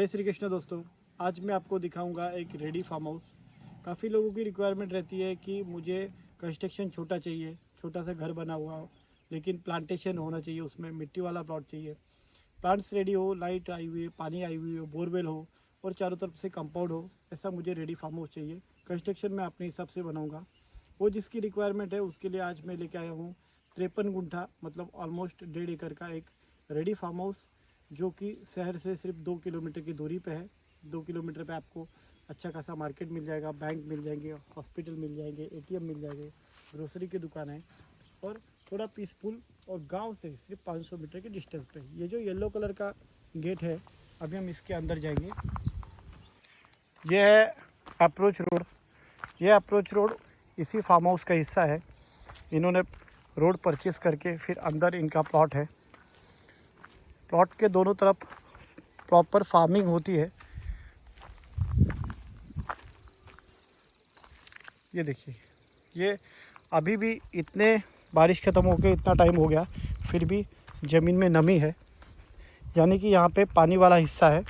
जय श्री कृष्ण दोस्तों। आज मैं आपको दिखाऊंगा एक रेडी फार्म हाउस। काफ़ी लोगों की रिक्वायरमेंट रहती है कि मुझे कंस्ट्रक्शन छोटा चाहिए, छोटा सा घर बना हुआ हो, लेकिन प्लांटेशन होना चाहिए, उसमें मिट्टी वाला प्लॉट चाहिए, प्लांट्स रेडी हो, लाइट आई हुई है, पानी आई हुई हो, बोरवेल हो और चारों तरफ से कंपाउंड हो। ऐसा मुझे रेडी फार्म हाउस चाहिए। कंस्ट्रक्शन मैं अपने हिसाब से बनाऊँगा। वो जिसकी रिक्वायरमेंट है उसके लिए आज मैं लेके आया हूँ 53 गुंठा, मतलब ऑलमोस्ट 1.5 एकड़ का एक रेडी फार्म हाउस, जो कि शहर से सिर्फ 2 किलोमीटर की दूरी पे है। 2 किलोमीटर पे आपको अच्छा खासा मार्केट मिल जाएगा, बैंक मिल जाएंगे, हॉस्पिटल मिल जाएंगे, एटीएम मिल जाएंगे, ग्रोसरी की दुकान है और थोड़ा पीसफुल और गांव से सिर्फ 500 मीटर के डिस्टेंस पे। ये जो येलो कलर का गेट है, अभी हम इसके अंदर जाएंगे। ये है अप्रोच रोड। ये अप्रोच रोड इसी फार्म हाउस का हिस्सा है। इन्होंने रोड परचेस करके फिर अंदर इनका प्लॉट है। प्लॉट के दोनों तरफ प्रॉपर फार्मिंग होती है। ये देखिए, ये अभी भी इतने बारिश ख़त्म हो गई, इतना टाइम हो गया, फिर भी ज़मीन में नमी है, यानी कि यहाँ पे पानी वाला हिस्सा है।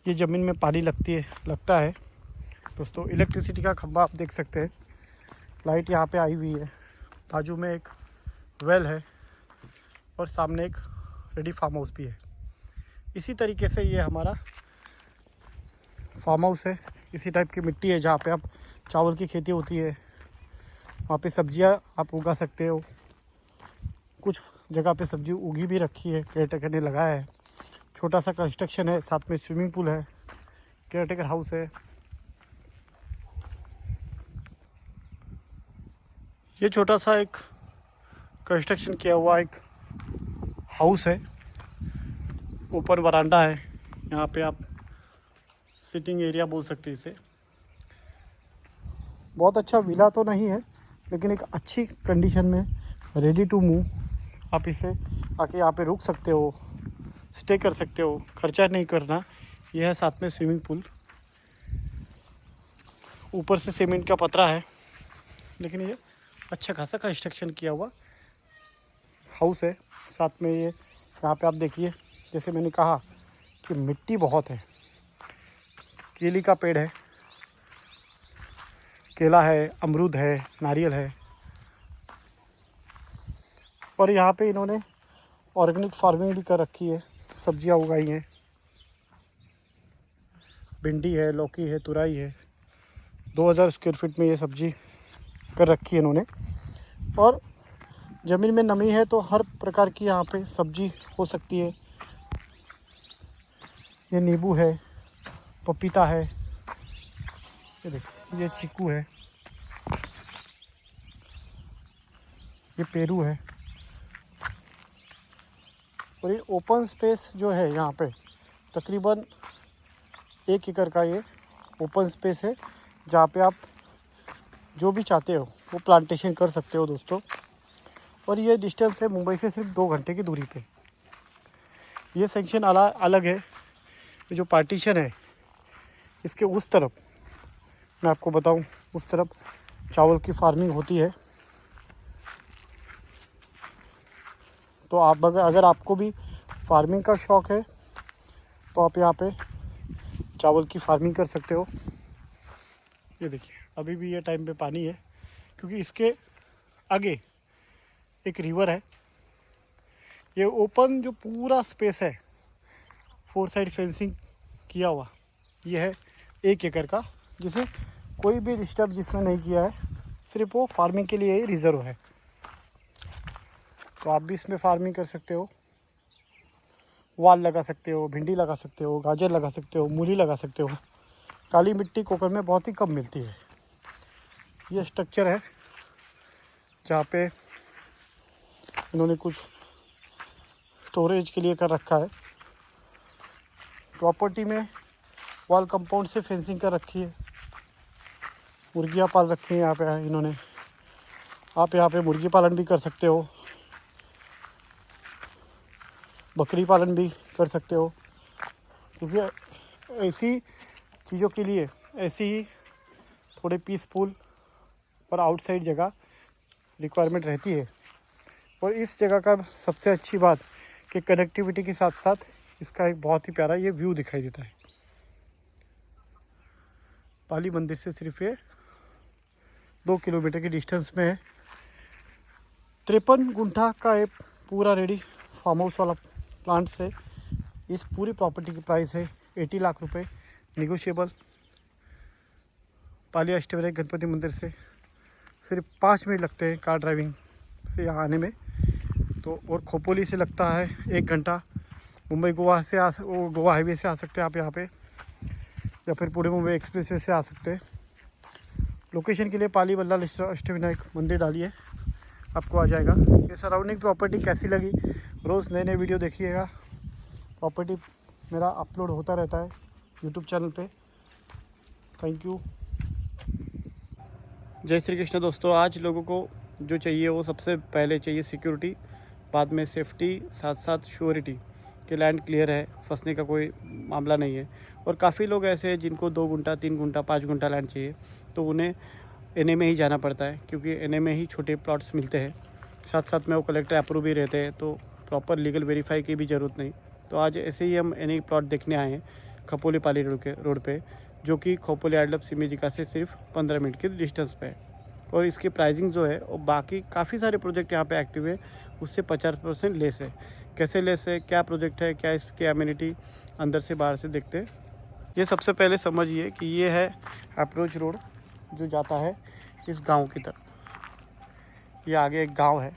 ये ज़मीन में पानी लगता है दोस्तों। इलेक्ट्रिसिटी का खंभा आप देख सकते हैं, लाइट यहाँ पे आई हुई है, बाजू में एक वेल है और सामने एक रेडी फार्म हाउस भी है। इसी तरीके से ये हमारा फार्म हाउस है। इसी टाइप की मिट्टी है जहाँ पे आप चावल की खेती होती है, वहाँ पे सब्जियाँ आप उगा सकते हो। कुछ जगह पे सब्जी उगी भी रखी है, केयरटेकर ने लगाया है। छोटा सा कंस्ट्रक्शन है, साथ में स्विमिंग पूल है, केयरटेकर हाउस है। ये छोटा सा एक कंस्ट्रक्शन किया हुआ एक हाउस है, ऊपर वरांडा है। यहाँ पे आप सिटिंग एरिया बोल सकते हैं इसे। बहुत अच्छा विला तो नहीं है, लेकिन एक अच्छी कंडीशन में, रेडी टू मूव। आप इसे आके यहाँ पे रुक सकते हो, स्टे कर सकते हो, खर्चा नहीं करना। यह है साथ में स्विमिंग पूल। ऊपर से सीमेंट का पतरा है, लेकिन ये अच्छा खासा कंस्ट्रक्शन किया हुआ हाउस है। साथ में ये यहाँ पे आप देखिए, जैसे मैंने कहा कि मिट्टी बहुत है। केली का पेड़ है, केला है, अमरूद है, नारियल है। और यहाँ पे इन्होंने ऑर्गेनिक फार्मिंग भी कर रखी है, सब्जियाँ उगाई हैं। भिंडी है, लौकी है, तुरई है। 2000 स्क्वायर फीट में ये सब्जी कर रखी है इन्होंने। और ज़मीन में नमी है तो हर प्रकार की यहाँ पे सब्जी हो सकती है। ये नींबू है, पपीता है, ये देखिए, ये चीकू है, ये पेरू है। और ये ओपन स्पेस जो है यहाँ पे, तकरीबन 1 एकड़ का ये ओपन स्पेस है, जहाँ पे आप जो भी चाहते हो वो प्लांटेशन कर सकते हो दोस्तों। और ये डिस्टेंस है मुंबई से सिर्फ 2 घंटे की दूरी पे। ये सेक्शन अलग है। ये जो पार्टीशन है, इसके उस तरफ मैं आपको बताऊं, उस तरफ चावल की फार्मिंग होती है। तो आप अगर आपको भी फार्मिंग का शौक़ है तो आप यहाँ पे चावल की फार्मिंग कर सकते हो। ये देखिए, अभी भी ये टाइम पे पानी है, क्योंकि इसके आगे एक रिवर है। ये ओपन जो पूरा स्पेस है, 4 साइड फेंसिंग किया हुआ, ये है 1 एकड़ का, जिसे कोई भी डिस्टर्ब जिसमें नहीं किया है, सिर्फ वो फार्मिंग के लिए ही रिज़र्व है। तो आप भी इसमें फार्मिंग कर सकते हो। वाल लगा सकते हो, भिंडी लगा सकते हो, गाजर लगा सकते हो, मूली लगा सकते हो। काली मिट्टी कोकर में बहुत ही कम मिलती है। ये स्ट्रक्चर है जहाँ पे इन्होंने कुछ स्टोरेज के लिए कर रखा है। प्रॉपर्टी में वॉल कंपाउंड से फेंसिंग कर रखी है। मुर्गियाँ पाल रखी हैं यहाँ पे इन्होंने। आप यहाँ पे मुर्गी पालन भी कर सकते हो, बकरी पालन भी कर सकते हो, क्योंकि ऐसी चीज़ों के लिए ऐसी ही थोड़े पीसफुल और आउटसाइड जगह रिक्वायरमेंट रहती है। और इस जगह का सबसे अच्छी बात कि कनेक्टिविटी के साथ साथ इसका एक बहुत ही प्यारा ये व्यू दिखाई देता है। पाली मंदिर से सिर्फ ये 2 किलोमीटर की डिस्टेंस में है। 53 गुंठा का एक पूरा रेडी फार्म हाउस वाला प्लांट से इस पूरी प्रॉपर्टी की प्राइस है 80 लाख रुपए, निगोशिएबल। पाली अष्टविनायक गणपति मंदिर से सिर्फ 5 मिनट लगते हैं कार ड्राइविंग से यहाँ आने में तो, और खोपोली से लगता है 1 घंटा। मुंबई गोवा से गोवा हाईवे से आ सकते हैं आप यहाँ पे, या फिर पुणे मुंबई एक्सप्रेसवे से आ सकते हैं। लोकेशन के लिए पाली बल्लाल अष्टविनायक मंदिर डालिए, आपको आ जाएगा। ये सराउंडिंग प्रॉपर्टी कैसी लगी, रोज़ नए नए वीडियो देखिएगा। प्रॉपर्टी मेरा अपलोड होता रहता है यूट्यूब चैनल पे। Thank you. जय श्री कृष्ण दोस्तों। आज लोगों को जो चाहिए वो सबसे पहले चाहिए सिक्योरिटी, बाद में सेफ्टी, साथ साथ श्योरिटी कि लैंड क्लियर है, फंसने का कोई मामला नहीं है। और काफ़ी लोग ऐसे हैं जिनको 2 गुंठा, 3 गुंठा, 5 गुंठा लैंड चाहिए, तो उन्हें एनए में ही जाना पड़ता है, क्योंकि एनए में ही छोटे प्लॉट्स मिलते हैं। साथ साथ में वो कलेक्टर अप्रूव भी रहते हैं, तो प्रॉपर लीगल वेरीफाई की भी ज़रूरत नहीं। तो आज ऐसे ही हम एनए प्लॉट देखने आए हैं खपोली पाली रोड पे, जो कि खोपोली आइडलब सिमेजिका से सिर्फ 15 मिनट के डिस्टेंस पे है। और इसकी प्राइसिंग जो है और बाकी काफ़ी सारे प्रोजेक्ट यहाँ पे एक्टिव है उससे 50% लेस है। कैसे लेस है, क्या प्रोजेक्ट है, क्या इसकी एमिनिटी, अंदर से बाहर से देखते हैं। ये सबसे पहले समझिए कि ये है अप्रोच रोड जो जाता है इस गांव की तरफ। ये आगे एक गांव है,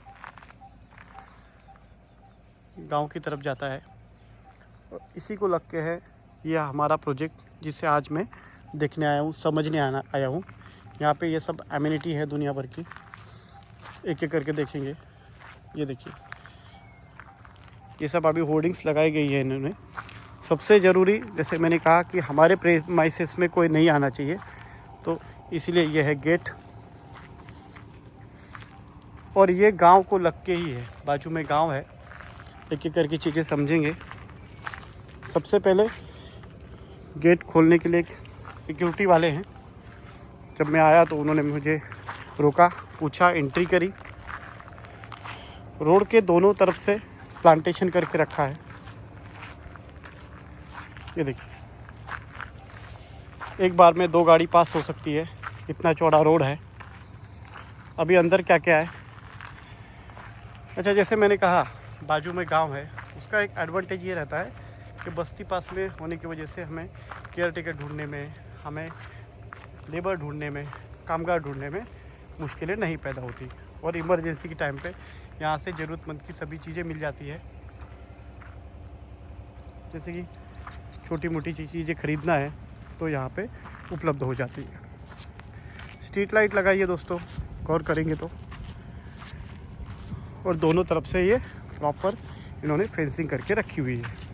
गांव की तरफ जाता है, और इसी को लग के है ये हमारा प्रोजेक्ट जिसे आज मैं देखने आया हूँ, समझने आया हूँ। यहाँ पे ये सब एमिनिटी है दुनिया भर की, एक एक करके देखेंगे। ये देखिए, ये सब अभी होर्डिंग्स लगाई गई है इन्होंने। सबसे ज़रूरी, जैसे मैंने कहा कि हमारे प्रेमाइसेस में कोई नहीं आना चाहिए, तो इसीलिए ये है गेट। और ये गांव को लग के ही है, बाजू में गांव है। एक एक करके चीज़ें समझेंगे। सबसे पहले गेट खोलने के लिए सिक्योरिटी वाले हैं। जब मैं आया तो उन्होंने मुझे रोका, पूछा, एंट्री करी। रोड के दोनों तरफ से प्लांटेशन करके रखा है। ये देखिए, एक बार में 2 गाड़ी पास हो सकती है, इतना चौड़ा रोड है। अभी अंदर क्या क्या है, अच्छा जैसे मैंने कहा बाजू में गांव है, उसका एक एडवांटेज ये रहता है कि बस्ती पास में होने की वजह से हमें केयर टेकर ढूंढने में, हमें लेबर ढूंढने में, कामगार ढूंढने में मुश्किलें नहीं पैदा होती। और इमरजेंसी के टाइम पे यहाँ से ज़रूरतमंद की सभी चीज़ें मिल जाती है। जैसे कि छोटी मोटी चीज़ें ख़रीदना है तो यहाँ पे उपलब्ध हो जाती है। स्ट्रीट लाइट लगाइए दोस्तों, गौर करेंगे तो। और दोनों तरफ से ये प्रॉपर इन्होंने फेंसिंग करके रखी हुई है।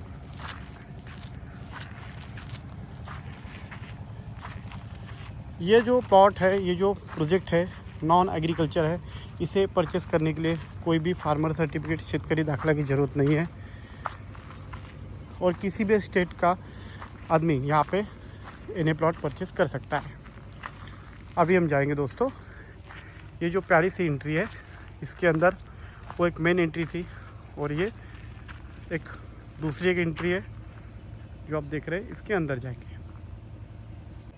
ये जो प्लॉट है, ये जो प्रोजेक्ट है, नॉन एग्रीकल्चर है। इसे परचेस करने के लिए कोई भी फार्मर सर्टिफिकेट, शेतकरी दाखला की ज़रूरत नहीं है। और किसी भी स्टेट का आदमी यहाँ पे एनए प्लॉट परचेस कर सकता है। अभी हम जाएंगे दोस्तों। ये जो प्यारी सी एंट्री है, इसके अंदर वो एक मेन एंट्री थी, और ये एक दूसरी एक एंट्री है जो आप देख रहे हैं। इसके अंदर जाएंगे।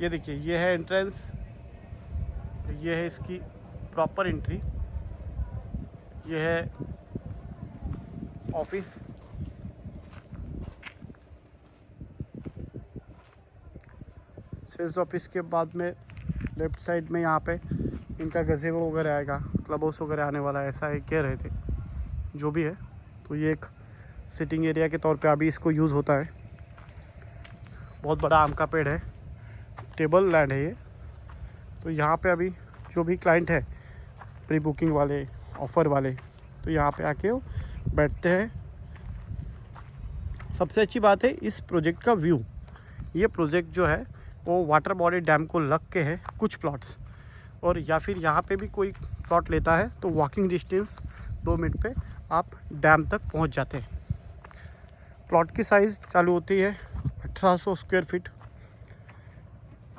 ये देखिए, ये है एंट्रेंस, ये है इसकी प्रॉपर एंट्री, ये है ऑफिस। सेल्स ऑफिस के बाद में लेफ्ट साइड में यहाँ पे इनका गज़ेबो वगैरह आएगा, क्लब हाउस वगैरह आने वाला है, ऐसा कह रहे थे। जो भी है, तो ये एक सिटिंग एरिया के तौर पे अभी इसको यूज़ होता है। बहुत बड़ा आम का पेड़ है, टेबल लैंड है ये। तो यहाँ पे अभी जो भी क्लाइंट है, प्री बुकिंग वाले, ऑफ़र वाले, तो यहाँ पे आके वो बैठते हैं। सबसे अच्छी बात है इस प्रोजेक्ट का व्यू। ये प्रोजेक्ट जो है वो वाटर बॉडी डैम को लग के है कुछ प्लॉट्स, और या फिर यहाँ पे भी कोई प्लॉट लेता है तो वॉकिंग डिस्टेंस 2 मिनट पे आप डैम तक पहुँच जाते हैं। प्लॉट की साइज़ चालू होती है 1800 स्क्वायर फीट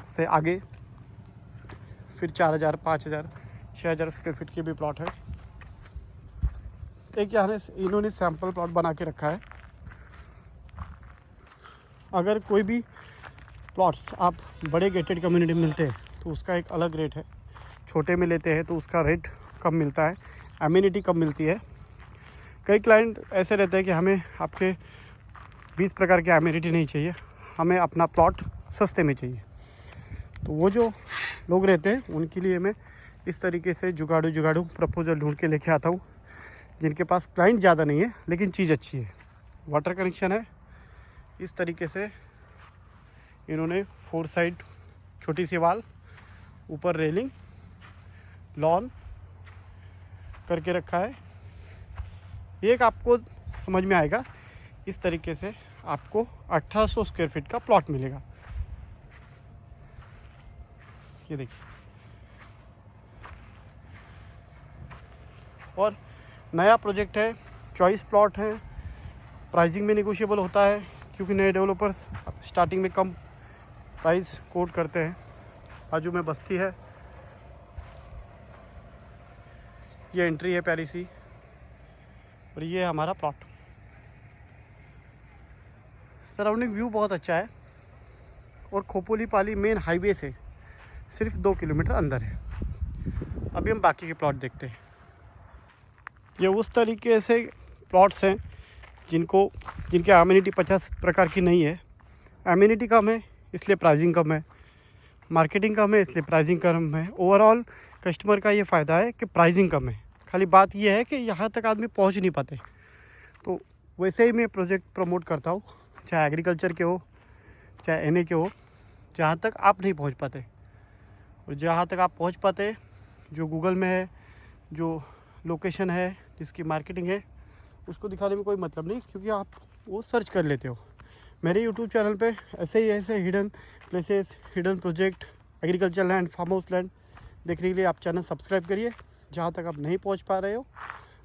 से आगे, फिर 4000, 5000, 6000 स्क्वायर फीट की भी प्लॉट है। एक यहाँ इन्होंने सैम्पल प्लॉट बना के रखा है। अगर कोई भी प्लॉट्स आप बड़े गेटेड कम्युनिटी में मिलते हैं तो उसका एक अलग रेट है, छोटे में लेते हैं तो उसका रेट कम मिलता है, एम्यूनिटी कम मिलती है। कई क्लाइंट ऐसे रहते हैं कि हमें आपके 20 प्रकार की एम्यूनिटी नहीं चाहिए, हमें अपना प्लॉट सस्ते में चाहिए। तो वो जो लोग रहते हैं उनके लिए मैं इस तरीके से जुगाड़ू प्रपोजल ढूंढ के लेके आता हूँ, जिनके पास क्लाइंट ज़्यादा नहीं है लेकिन चीज़ अच्छी है। वाटर कनेक्शन है, इस तरीके से इन्होंने 4 साइड छोटी सी वाल, ऊपर रेलिंग, लॉन करके रखा है। एक आपको समझ में आएगा, इस तरीके से आपको 1800 स्क्वायर फीट का प्लॉट मिलेगा। ये देखिए, और नया प्रोजेक्ट है, चॉइस प्लॉट है, प्राइसिंग में निगोशिएबल होता है क्योंकि नए डेवलपर्स स्टार्टिंग में कम प्राइस कोट करते हैं। बाजू में बस्ती है, ये एंट्री है प्यारी सी, और ये है हमारा प्लॉट। सराउंडिंग व्यू बहुत अच्छा है और खोपोली पाली मेन हाईवे से सिर्फ 2 किलोमीटर अंदर है। अभी हम बाकी के प्लॉट देखते हैं। ये उस तरीके से प्लॉट्स हैं जिनके एम्यूनिटी 50 प्रकार की नहीं है। एम्यूनिटी कम है इसलिए प्राइसिंग कम है, मार्केटिंग कम है इसलिए प्राइसिंग कम है। ओवरऑल कस्टमर का ये फ़ायदा है कि प्राइसिंग कम है, खाली बात ये है कि यहाँ तक आदमी पहुँच नहीं पाते। तो वैसे ही मैं प्रोजेक्ट प्रमोट करता हूँ, चाहे एग्रीकल्चर के हो चाहे एनए के हो, जहाँ तक आप नहीं पहुँच पाते। और जहाँ तक आप पहुँच पाते, जो गूगल में है, जो लोकेशन है, जिसकी मार्केटिंग है, उसको दिखाने में कोई मतलब नहीं, क्योंकि आप वो सर्च कर लेते हो। मेरे यूट्यूब चैनल पे ऐसे hidden places, hidden project, agriculture land, farm house land देखने के लिए आप चैनल सब्सक्राइब करिए। जहाँ तक आप नहीं पहुँच पा रहे हो,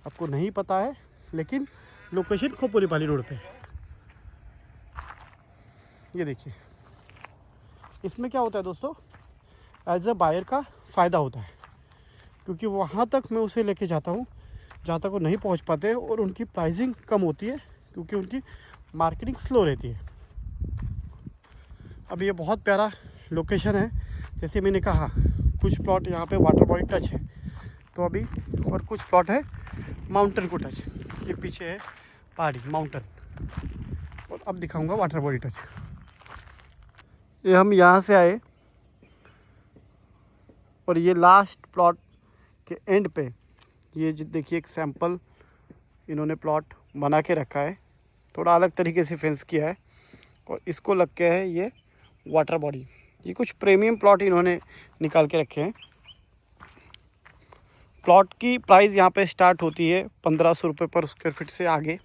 आपको नहीं पता है, लेकिन लोकेशन खोपोली पाली रोड पे। ये देखिए, इसमें क्या होता है दोस्तों, एज अ बायर का फ़ायदा होता है, क्योंकि वहाँ तक मैं उसे लेके जाता हूँ जहाँ तक वो नहीं पहुँच पाते, और उनकी प्राइसिंग कम होती है क्योंकि उनकी मार्केटिंग स्लो रहती है। अब ये बहुत प्यारा लोकेशन है, जैसे मैंने कहा कुछ प्लॉट यहाँ पे वाटर बॉडी टच है तो अभी, और कुछ प्लॉट है माउंटेन को टच। ये पीछे है पहाड़ी माउंटेन, और अब दिखाऊंगा वाटर बॉडी टच। ये हम यहाँ से आए और ये लास्ट प्लॉट के एंड पे ये जो देखिए एक सैंपल इन्होंने प्लॉट बना के रखा है, थोड़ा अलग तरीके से फेंस किया है, और इसको लग के है ये वाटर बॉडी। ये कुछ प्रीमियम प्लॉट इन्होंने निकाल के रखे हैं। प्लॉट की प्राइस यहाँ पे स्टार्ट होती है 1500 रुपये पर स्क्वायर फीट से आगे।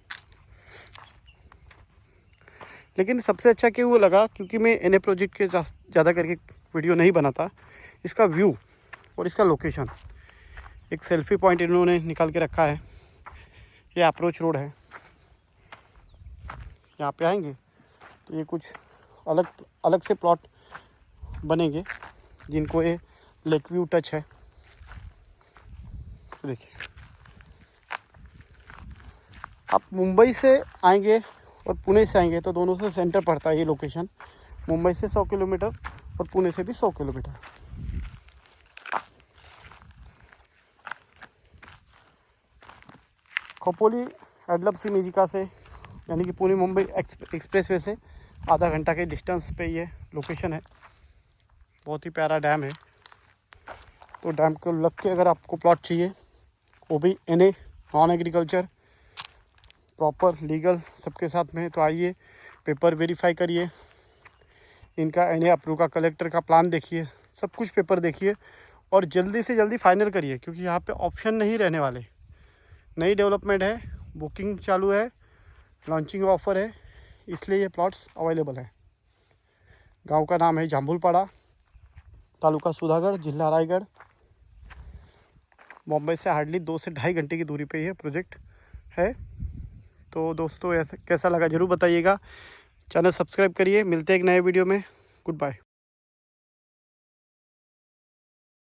लेकिन सबसे अच्छा क्यों वो लगा, क्योंकि मैं एनए प्रोजेक्ट के ज़्यादा करके वीडियो नहीं बनाता, इसका व्यू और इसका लोकेशन। एक सेल्फी पॉइंट इन्होंने निकाल के रखा है, ये अप्रोच रोड है। यहाँ पे आएंगे तो ये कुछ अलग से प्लॉट बनेंगे जिनको ये लेक व्यू टच है। देखिए, आप मुंबई से आएंगे और पुणे से आएंगे तो दोनों से सेंटर पड़ता है ये लोकेशन। मुंबई से 100 किलोमीटर और पुणे से भी 100 किलोमीटर। खोपोली एडलप्सी मेजिका से, यानी कि पुणे मुंबई एक्सप्रेस वे से आधा घंटा के डिस्टेंस पे ये लोकेशन है। बहुत ही प्यारा डैम है। तो डैम को लग के अगर आपको प्लॉट चाहिए, वो भी NA non agriculture proper legal सबके साथ में, तो आइए, पेपर वेरीफाई करिए, इनका एनए अप्रूव का कलेक्टर का प्लान देखिए, सब कुछ पेपर देखिए और जल्दी से जल्दी फाइनल करिए, क्योंकि यहाँ पे ऑप्शन नहीं रहने वाले। नई डेवलपमेंट है, बुकिंग चालू है, लॉन्चिंग ऑफर है, इसलिए ये प्लॉट्स अवेलेबल है। गांव का नाम है जाम्बुलपाड़ा, तालुका सुधागढ़, जिला रायगढ़। बॉम्बे से हार्डली 2 से ढाई घंटे की दूरी पे ये प्रोजेक्ट है। तो दोस्तों, ऐसा कैसा लगा ज़रूर बताइएगा। चैनल सब्सक्राइब करिए। मिलते हैं एक नए वीडियो में। Good bye.